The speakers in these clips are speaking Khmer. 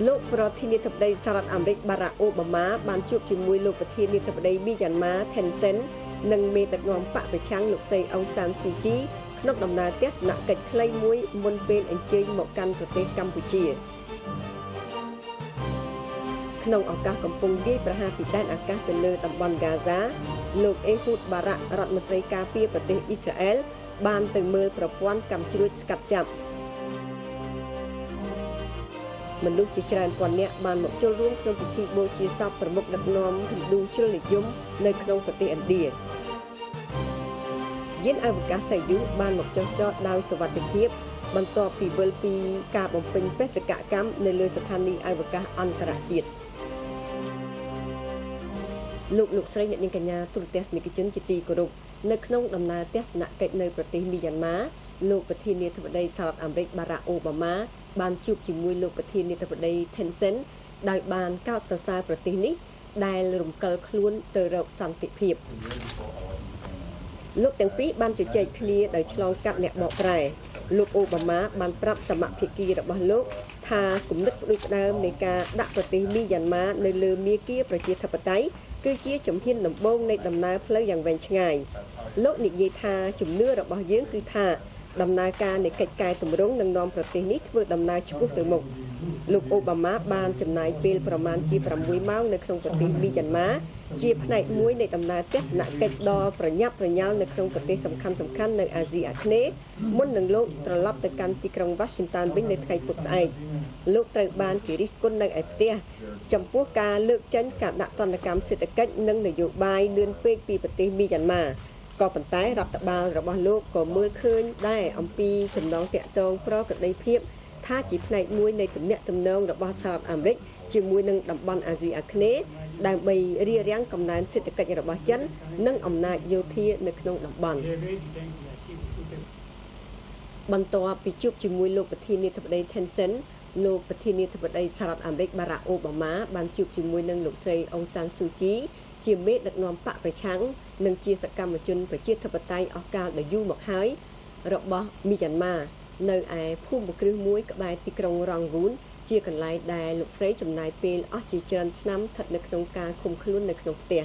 លោកប្រធានាធិបតីសហរដ្ឋអាមេរិកបារ៉ាក់អូបាម៉ាបានជួបជាមួយលោកប្រធានាធិបតីមីយ៉ាន់ម៉ាថេនសិននិងមេដឹកនាំបកប្រឆាំងលោកស្រីអ៊ុងសានស៊ូជីក្នុងដំណើរទស្សនកិច្ចខ្លីមួយមុនពេលអញ្ជើញមកកាន់ប្រទេសកម្ពុជាក្នុងឱកាសកំពុងវាយប្រហារពីដែនអាកាសទៅលើតំបន់ហ្គាហ្សាលោកអេហ៊ូតបារ៉ាក់រដ្ឋមន្ត្រីការពារប្រទេសអ៊ីស្រាអែលបានទៅមើលប្រព័ន្ធកាំជ្រួចស្កាត់ចាប់មនុស្សជាច្រើនពាន់នាក់បានមកចូលរួមក្នុងពិធីបូជាសពប្រមុខដឹកនាំហិណ្ឌូជ្រុលនិយមនៅក្នុងប្រទេសឥណ្ឌាយានអវកាសសូយូសបានមកចុះចតដោយសុវត្ថិភាពបន្ទាប់ពីវិលពីការបំពេញបេសកកម្មនៅលើស្ថានីយ៍អវកាសអន្តរជាតិលោកស្រីអ្នកនាងកញ្ញាទូរទស្សនិកជនជាទីគោរពនៅក្នុងដំណើរទស្សនកិច្ចនៅប្រទេសមីយ៉ាន់ម៉ាលោកប្រធានាធិបតីសហរដ្ឋអាមេរិកបារ៉ាក់អូបាម៉ាបានជួបជាមួយលោកប្រធានាធិបតីថេនសិនដោយបានកោតសរសើរប្រទេសនេះដែលរំកិលខ្លួនទៅរកសន្តិភាពលោកទាំងពីរបានជជែកគ្នាដោយឆ្លងកាត់អ្នកបកប្រែលោកអូបាម៉ាបានប្រាប់សមាភិកីរបស់លោកថាគំនិតផ្ដួចផ្ដើមនៃការដាក់ប្រទេសមីយ៉ាន់ម៉ានៅលើមាគ៌ាប្រជាធិបតេយ្យគឺជាជំហានដំបូងនៃដំណើរផ្លូវយ៉ាងវែងឆ្ងាយលោកនិយាយថាជំនឿរបស់យើងគឺថាដំណើរការនៃកិច្ចកែតម្រង់នឹងនាំប្រទេសនេះធ្វើដំណើរឆ្ពោះទៅមុខលោកអូបាម៉ាបានចំណាយពេលប្រមាណជា6ម៉ោងនៅក្នុងប្រទេសមីយ៉ាន់ម៉ាជាផ្នែកមួយនៃដំណើរទស្សនកិច្ចដ៏ប្រញាប់ប្រញាល់នៅក្នុងប្រទេសសំខាន់ៗនៅអាស៊ីអាគ្នេយ៍មុននឹងលោកត្រឡប់ទៅកាន់ទីក្រុង Washington វិញនៅថ្ងៃពុធស្អែកលោកត្រូវបានគេរិះគន់នៅឯផ្ទះចំពោះការលើកចេញការដាក់ទណ្ឌកម្មសេដ្ឋកិច្ចនិងនយោបាយលឿនពេកពីប្រទេសមីយ៉ាន់ម៉ាក៏ប៉ុន្តែរដ្ឋបាលរបស់លោកក៏មើលឃើញដែរអំពីចំណងតាក់ទងប្រក្រតីភាពថាជាផ្នែកមួយនៃទំនាក់ទំនងរបស់សហរដ្ឋអាមេរិកជាមួយនឹងតំបន់អាស៊ីអាគ្នេយ៍ដើម្បីរារាំងកំណើនសេដ្ឋកិច្ចរបស់ចិននិងអំណាចយោធានៅក្នុងតំបន់បន្ទាប់ពីជួបជាមួយលោកប្រធានាធិបតីថេនសិនលោកប្រធានាធិបតីសហរដ្ឋអាមេរិកបារ៉ាក់អូបាម៉ាបានជួបជាមួយនឹងលោកស្រីអ៊ុងសានស៊ូជីជាមេដឹកនាំបកប្រឆាំងនិងជាសកម្មជនប្រជាធិបតេយ្យអស់កាលដ៏យូរមកហើយរបស់មីយ៉ាន់ម៉ានៅឯភូមិគ្រឹះមួយក្បែរទីក្រុងរ៉ង់វូនជាកន្លែងដែលលោកស្រីចំណាយពេលអស់ជាច្រើនឆ្នាំស្ថិតនៅក្នុងការឃុំខ្លួននៅក្នុងផ្ទះ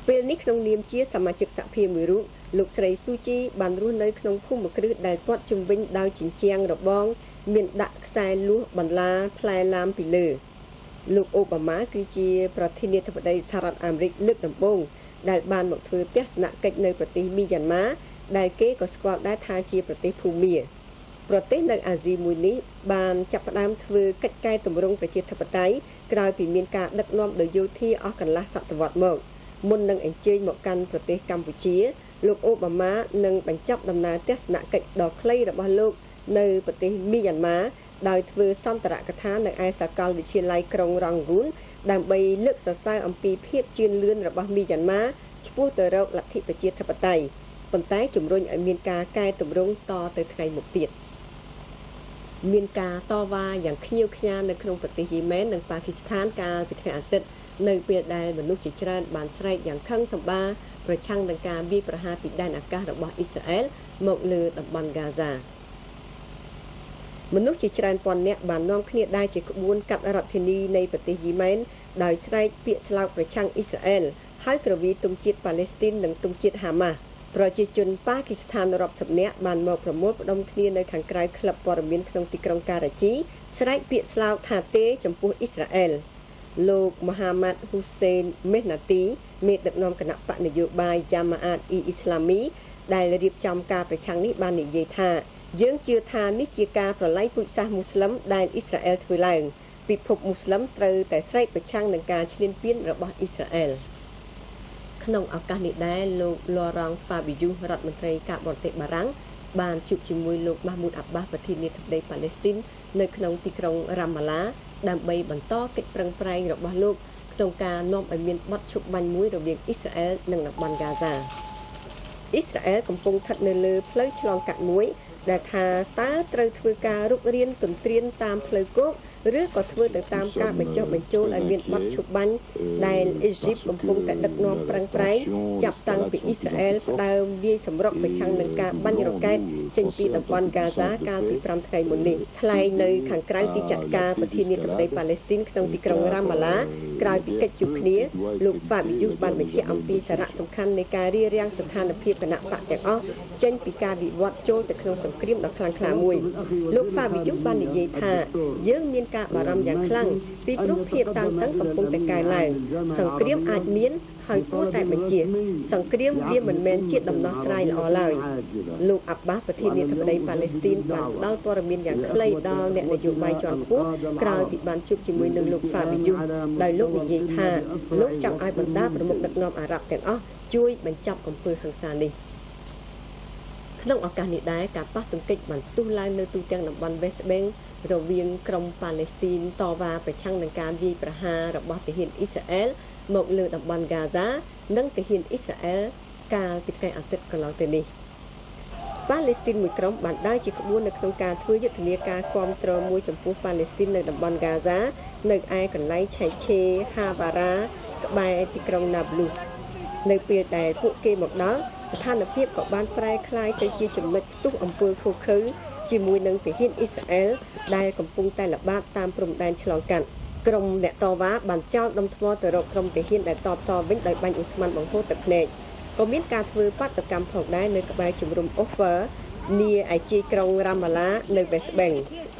ពេលនេះក្នុងនាមជាសមាជិកសភាមួយរូបលោកស្រីស៊ូជីបានរស់នៅក្នុងភូមិគ្រឹះដែលព័ទ្ធជុំវិញដោយជញ្ជាំងរបងមានដាក់ខ្សែលួសបន្លាផ្លែឡាមពីលើលោកអូបាម៉ាគឺជាប្រធានាធិបតីសហរដ្ឋអាមេរិកលើកដំបូងដែលបានមកធ្វើទស្សនកិច្ចនៅប្រទេសមីយ៉ាន់ម៉ាដែលគេក៏ស្គាល់ដែរថាជាប្រទេសភូមាប្រទេសនៅអាស៊ីមួយនេះបានចាប់ផ្ដើមធ្វើកិច្ចកែតម្រង់ប្រជាធិបតេយ្យក្រោយពីមានការដឹកនាំដោយយោធាអស់កន្លះសតវត្សរ៍មកមុននឹងអញ្ជើញមកកាន់ប្រទេសកម្ពុជាលោកអូបាម៉ានឹងបញ្ចប់ដំណើរទស្សនកិច្ចដ៏ខ្លីរបស់លោកនៅប្រទេសមីយ៉ាន់ម៉ាដោយធ្វើសន្ទរកថានៅឯសាកលវិទ្យាល័យក្រុងរ៉ង់វូនដើម្បីលើកសរសើរអំពីភាពជឿនលឿនរបស់មីយ៉ាន់ម៉ាឆ្ពោះទៅរកលទ្ធិប្រជាធិបតេយ្យប៉ុន្តែជំរុញឲ្យមានការកែតម្រង់តទៅថ្ងៃមុខទៀតមានការតវ៉ាយ៉ាងខ្ញៀវខ្ញានៅក្នុងប្រទេសយេម៉ែននិងប៉ាគីស្ថានកាលពីថ្ងៃអាទិត្យនៅពេលដែលមនុស្សជាច្រើនបានស្រែកយ៉ាងខឹងសម្បារប្រឆាំងនឹងការវាយប្រហារពីដែនអាកាសរបស់អ៊ីស្រាអែលមកលើតំបន់ហ្គាហ្សាមនុស្សជាច្រើនពាន់នាក់បាននាំគ្នាដើរជាក្បួនកាត់រដ្ឋធានីនៃប្រទេសយេម៉ែនដោយស្រែកពាក្យស្លោកប្រឆាំងអ៊ីស្រាអែលហើយក្រវីទង់ជាតិប៉ាឡេស្ទីននិងទង់ជាតិហាម៉ាស់ប្រជាជនប៉ាគីស្ថានរាប់សិបនាក់បានមកប្រមូលផ្ដុំគ្នានៅខាងក្រៅក្លឹបព័ត៌មានក្នុងទីក្រុងការ៉ាជីស្រែកពាក្យស្លោកថាទេចំពោះអ៊ីស្រាអែលលោកមូហាម៉ាត់ហ៊ូសេនមេសណាទីមេដឹកនាំគណៈបកនយោបាយយ៉ាម៉ាអាតអ៊ីអ៊ីស្លាមីដែលរៀបចំការប្រឆាំងនេះបាននិយាយថាយើងជឿថានេះជាការប្រឡ័យពូជសាសន៍មូស្លឹមដែលអ៊ីស្រាអែលធ្វើឡើងពិភពមូស្លឹមត្រូវតែស្រែកប្រឆាំងនឹងការឈ្លានពានរបស់អ៊ីស្រាអែលក្នុងឱកាសនេះដែរលោកលូរ៉ង់ហ្វាប៊ីយូរដ្ឋមន្ត្រីការបរទេសបារាំងបានជួបជាមួយលោកម៉ាហ្មូតអាប់បាសប្រធានាធិបតីប៉ាឡេស្ទីននៅក្នុងទីក្រុងរ៉ាម៉ាឡាដើម្បីបន្តកិច្ចប្រឹងប្រែងរបស់លោកក្នុងការនាំឲ្យមានបទឈប់បាញ់មួយរវាងអ៊ីស្រាអែលនិងតំបន់ហ្គាហ្សាអ៊ីស្រាអែលកំពុងស្ថិតនៅលើផ្លូវឆ្លងកាត់មួយដែលថាតើត្រូវធ្វើការរុករានទន្ទ្រានតាមផ្លូវគោក ឬក៏ធ្វើទៅតាមការបញ្ចុះបញ្ចូលឲ្យមានបទឈប់បាញ់ដែលអ៊ីជីបកំពុងតែដឹកនាំប្រឹងប្រែងចាប់តាំងពីអ៊ីស្រាអែលផ្ដើមវាយសម្រុកប្រឆាំងនឹងការបាញ់រ៉ុកែតចេញពីតំបន់ហ្គាហ្សាកាលពី5ថ្ងៃមុននេះថ្លែងនៅខាងក្រៅទីចាត់ការប្រធានាធិបតីប៉ាឡេស្ទីនក្នុងទីក្រុងរ៉ាម៉ាឡាក្រោយពីកិច្ចជួបគ្នាលោកហ្វាប៊ីយូបានបញ្ជាក់អំពីសារៈសំខាន់នៃការរារាំងស្ថានភាពគណៈបកទាំងអស់ចេញពីការវិវត្តចូលទៅក្នុងសង្គ្រាមដ៏ខ្លាំងក្លាមួយលោកហ្វាប៊ីយូបាននិយាយថាយើងមានការបារម្ភយ៉ាងខ្លាំងពីព្រោះភាពតានតឹងកំពុងតែកើនឡើងសង្គ្រាមអាចមានហើយគួរតែបញ្ជាសង្គ្រាមវាមិនមែនជាដំណោះស្រាយល្អឡើយលោកអាប់បាសប្រធានាធិបតីប៉ាឡេស្ទីនបានផ្ដល់ព័ត៌មានយ៉ាងខ្លីដល់អ្នកនយោបាយជាន់ខ្ពស់ក្រោយពីបានជួបជាមួយនឹងលោកហ្វាប៊ីយូដោយលោកនិយាយថាលោកចង់ឲ្យបណ្ដាប្រមុខដឹកនាំអារ៉ាប់ទាំងអស់ជួយបញ្ចប់អំពើហិង្សានេះក្នុងឱកាសនេះដែរការប៉ះទង្គិចបានផ្ទុះឡើងនៅទូទាំងតំបន់ West Bank រវាងក្រុមប៉ាឡេស្ទីនតវ៉ាប្រឆាំងនឹងការវាយប្រហាររបស់ទាហានអ៊ីស្រាអែលមកលើតំបន់ហ្គាហ្សានិងទាហានអ៊ីស្រាអែលកាលពីថ្ងៃអាទិត្យកន្លងទៅនេះប៉ាឡេស្ទីនមួយក្រុមបានដើរជាក្បួននៅក្នុងការធ្វើយុទ្ធនាការគាំទ្រមួយចំពោះប៉ាឡេស្ទីននៅតំបន់ហ្គាហ្សានៅឯកន្លែងឆៃឆេហាវ៉ារ៉ាក្បែរទីក្រុងណាប្លូសនៅពេលដែលពួកគេមកដល់ស្ថានភាពក៏បានប្រែក្លាយទៅជាចំណុចផ្ទុះអំពើឃោរឃៅជាមួយនឹងទាហានអ៊ីស្រាអែលដែលកំពុងតែល្បាតតាមព្រំដែនឆ្លងកាត់ក្រុមអ្នកតវ៉ាបានចោលដុំថ្មទៅរកក្រុមទាហានដែលតបតវិញដោយបាញ់ឧស្ម័នបង្ហូរទឹកភ្នែកក៏មានការធ្វើបាតកម្មផងដែរនៅក្បែរជំរំអូហ្វឺនាឯជាយក្រុងរ៉ាម៉ាឡានៅ West Bank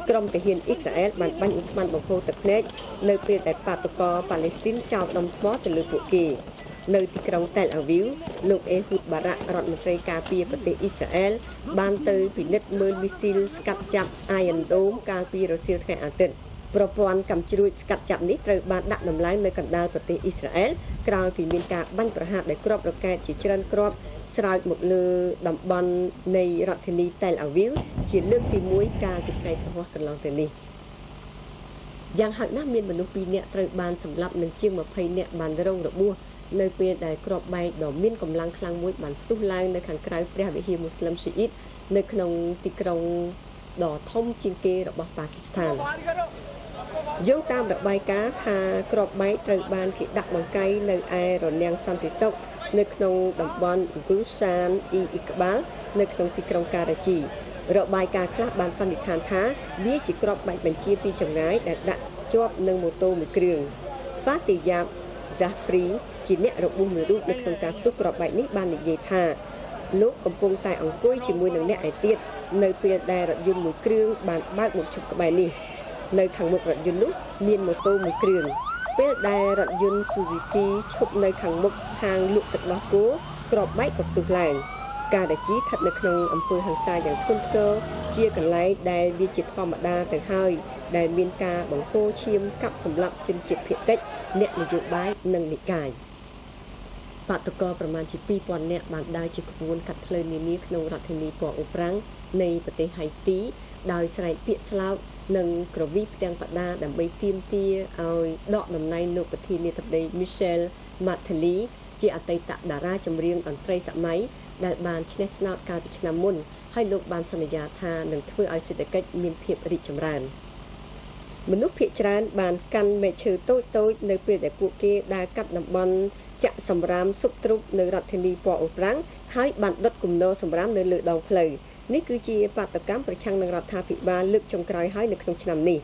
ក្រុមទាហានអ៊ីស្រាអែលបានបាញ់ឧស្ម័នបង្ហូរទឹកភ្នែកនៅពេលដែលបាតុករប៉ាឡេស្ទីនចោលដុំថ្មទៅលើពួកគេនៅទីក្រុងតែលអាវីវលោកអេហ៊ូតបារ៉ាក់រដ្ឋមន្ត្រីការពារប្រទេសអ៊ីស្រាអែលបានទៅពិនិត្យមើលមីស៊ីលស្កាត់ចាប់ Iron Dome កាលពីរសៀលថ្ងៃអាទិត្យប្រព័ន្ធកាំជ្រួចស្កាត់ចាប់នេះត្រូវបានដាក់ដំឡើងនៅកណ្ដាលប្រទេសអ៊ីស្រាអែលក្រោយពីមានការបាញ់ប្រហារដោយគ្រាប់រ៉ុកែតជាច្រើនគ្រាប់ស្រោចមកលើតំបន់នៃរដ្ឋធានីតែលអាវីវជាលើកទី1កាលពីថ្ងៃប្រហ័សកន្លងទៅនេះយ៉ាងហោចណាស់មានមនុស្ស2នាក់ត្រូវបានសម្លាប់និងជាង20នាក់បានរងរបួសនៅពេលដែលគ្រាប់បែកដ៏មានកម្លាំងខ្លាំងមួយបានផ្ទុះឡើងនៅខាងក្រៅព្រះវិហារមូស្លឹមស៊ីអ៊ីតនៅក្នុងទីក្រុងដ៏ធំជាងគេរបស់ប៉ាគីស្ថានយោងតាមរបាយការណ៍ថាគ្រាប់បែកត្រូវបានគេដាក់បង្កៃនៅឯរនាំងសន្តិសុខនៅក្នុងតំបន់ហ្គូសានអ៊ីអ៊ីក្បាលនៅក្នុងទីក្រុងការ៉ាជីរបាយការណ៍ខ្លះបានសន្និដ្ឋានថាវាជាគ្រាប់បែកបញ្ជាពីចម្ងាយដែលដាក់ជាប់នឹងម៉ូតូមួយគ្រឿងហ្វាទីយ៉ាបហ្សាហ្វ្រីជាអ្នករបួសមួយរូបនៅក្នុងការផ្ទុះគ្រាប់បែកនេះបាននិយាយថាលោកកំពុងតែអង្គុយជាមួយនឹងអ្នកឯទៀតនៅពេលដែលរថយន្តមួយគ្រឿងបានបើកមកជុំក្បែរនេះនៅខាងមុខរថយន្តនោះមានម៉ូតូមួយគ្រឿងពេលដែលរថយន្ត Suzuki ឈប់នៅខាងមុខហាងលក់ទឹកដោះគោគ្រាប់បែកក៏ផ្ទុះឡើងការដែលជីស្ថិតនៅក្នុងអំពើហិង្សាយ៉ាងធ្ងន់ធ្ងរជាកន្លែងដែលវាជាធម្មតាទៅហើយដែលមានការបង្ហូរឈាមកាប់សម្លាប់ជនជាតិភាគតិចអ្នកនយោបាយនិងនិកាយបាតុករប្រមាណជា 2000 នាក់បានដើរជាក្បួនកាត់ផ្លូវនានាក្នុងរដ្ឋធានីពណ៌អូប្រាំងនៃប្រទេសហៃទីដោយស្រែកពាក្យស្លោកនិងក្រវីផ្ទាំងបដាដើម្បីទាមទារឲ្យដកតំណែងលោកប្រធានាធិបតី Michel Martelly ជាអតីតតារាចម្រៀងតន្ត្រីសម័យដែលបានឈ្នះឆ្នោតកាលពីឆ្នាំមុនហើយលោកបានសន្យាថានឹងធ្វើឲ្យសេដ្ឋកិច្ចមានភាពរីកចម្រើនមនុស្សភាគច្រើនបានកាន់មែកឈើតូចៗនៅពេលដែលពួកគេដើរកាត់តំបន់ចាក់សម្រាមស៊ុបទ្រុបនៅរដ្ឋធានីពណ៌អូប្រាំងហើយបានដុតគំនរសម្រាមនៅលើដងផ្លូវនេះគឺជាបាតកម្មប្រឆាំងនឹងរដ្ឋាភិបាលលើកចុងក្រោយហើយនៅក្នុងឆ្នាំនេះ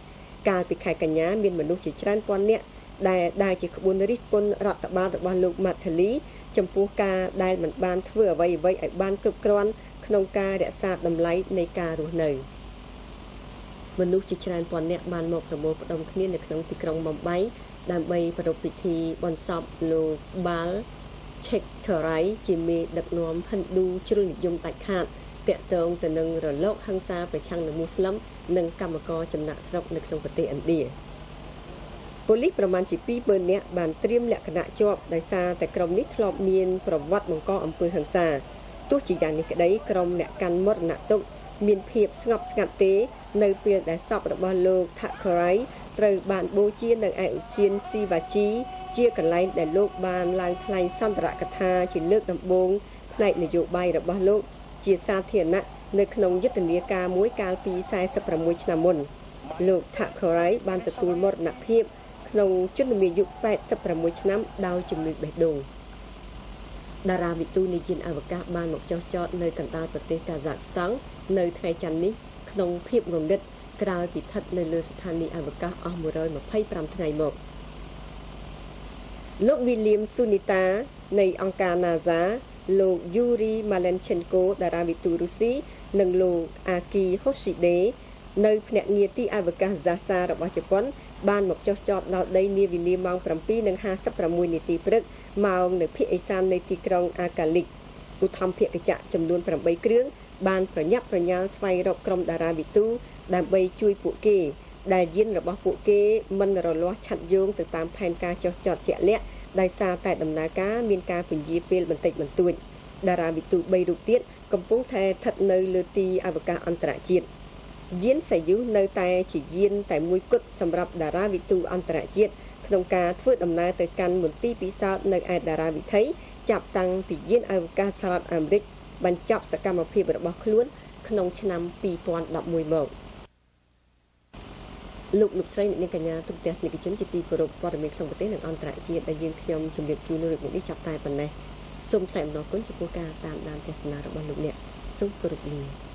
កាលពីខែកញ្ញាមានមនុស្សជាច្រើនពាន់នាក់ដែលដើរជាក្បួនរិះគន់រដ្ឋបាលរបស់លោក Martelly ចំពោះការដែលមិនបានធ្វើអ្វីៗឲ្យបានគ្រប់គ្រាន់ក្នុងការរក្សាតម្លៃនៃការរស់នៅមនុស្សជាច្រើនពាន់នាក់បានមកប្រមូលផ្ដុំគ្នានៅក្នុងទីក្រុងបំបីដើម្បីប្រារព្ធពិធីបុណ្យសពលោកបាល់ឆេកថរ៉ៃជាមេដឹកនាំហិណ្ឌូជ្រុលនិយមដាច់ខាតតាក់ទងទៅនឹងរលកហិង្សាប្រឆាំងនឹងមូស្លឹមនិងកម្មករចំណាក់ស្រុកនៅក្នុងប្រទេសឥណ្ឌាប៉ូលីសប្រមាណជា 20,000 នាក់បានត្រៀមលក្ខណៈជាប់ដោយសារតែក្រុមនេះធ្លាប់មានប្រវត្តិបង្កអំពើហិង្សាទោះជាយ៉ាងនេះក្តីក្រុមអ្នកកាន់មរណទុក្ខមានភាពស្ងប់ស្ងាត់ទេនៅពេលដែលសពរបស់លោកថាក់ខូរ៉ៃត្រូវបានបូជានៅឯឧទ្យានស៊ីវ៉ាជីជាកន្លែងដែលលោកបានឡើងថ្លែងសន្ទរកថាជាលើកដំបូងផ្នែកនយោបាយរបស់លោកជាសាធារណៈនៅក្នុងយុទ្ធនាការមួយកាលពី46ឆ្នាំមុន លោកថាខរ៉ៃបានទទួលមរណភាពក្នុងជនមានអាយុ86ឆ្នាំដោយជំងឺបេះដូងតារាវិទូនៃយានអវកាសបានមកចុះចតនៅកណ្ដាលប្រទេសកាហ្សាក់ស្តង់នៅថ្ងៃច័ន្ទនេះក្នុងភាពងងឹតក្រោយពីស្ថិតនៅលើស្ថានីយ៍អវកាសអស់125ថ្ងៃមកលោក William Sunita នៃអង្គការ NASA លោក Yuri Malenchenko តារាវិទូរុស្ស៊ីនិងលោក Aki Hoshide នៅភ្នាក់ងារទីអវកាស JAXA របស់ជប៉ុនបានមកចុះចតដល់ដីនាវេលាម៉ោង 7:56 នាទីព្រឹកម៉ោងនៅភាគឦសាននៃទីក្រុងអាកាលិកឧទ្ធម្ភាគចក្រចំនួន8គ្រឿងបានប្រញាប់ប្រញាល់ស្វែងរកក្រុមតារាវិទូដើម្បីជួយពួកគេដែលយានរបស់ពួកគេមិនរលាស់ឆាត់យោងទៅតាមផែនការចុះចតជាក់លាក់ដោយសារតែដំណើរការមានការពន្យាពេលបន្តិចបន្តួចតារាវិទូ3រូបទៀតកំពុងតែស្ថិតនៅលើទីអវកាសអន្តរជាតិយានសាយុនៅតែជាយានតែមួយគត់សម្រាប់តារាវិទូអន្តរជាតិក្នុងការធ្វើដំណើរទៅកាន់មន្ទីរពិសោធន៍នៅឯតារាវិថីចាប់តាំងពីយានអវកាសសហរដ្ឋអាមេរិកបញ្ចប់សកម្មភាពរបស់ខ្លួនក្នុងឆ្នាំ2011មកលោកស្រីអ្នកកញ្ញាទុកទស្សនិកជនជាទីគោរពព័ត៌មានក្នុងប្រទេសនិងអន្តរជាតិដែលយើងខ្ញុំជម្រាបជូននៅរូបនេះចាប់តែប៉ុណ្ណេះសូមថ្លែងអំណរគុណចំពោះការតាមដានទស្សនារបស់លោកអ្នកសូមគោរពលា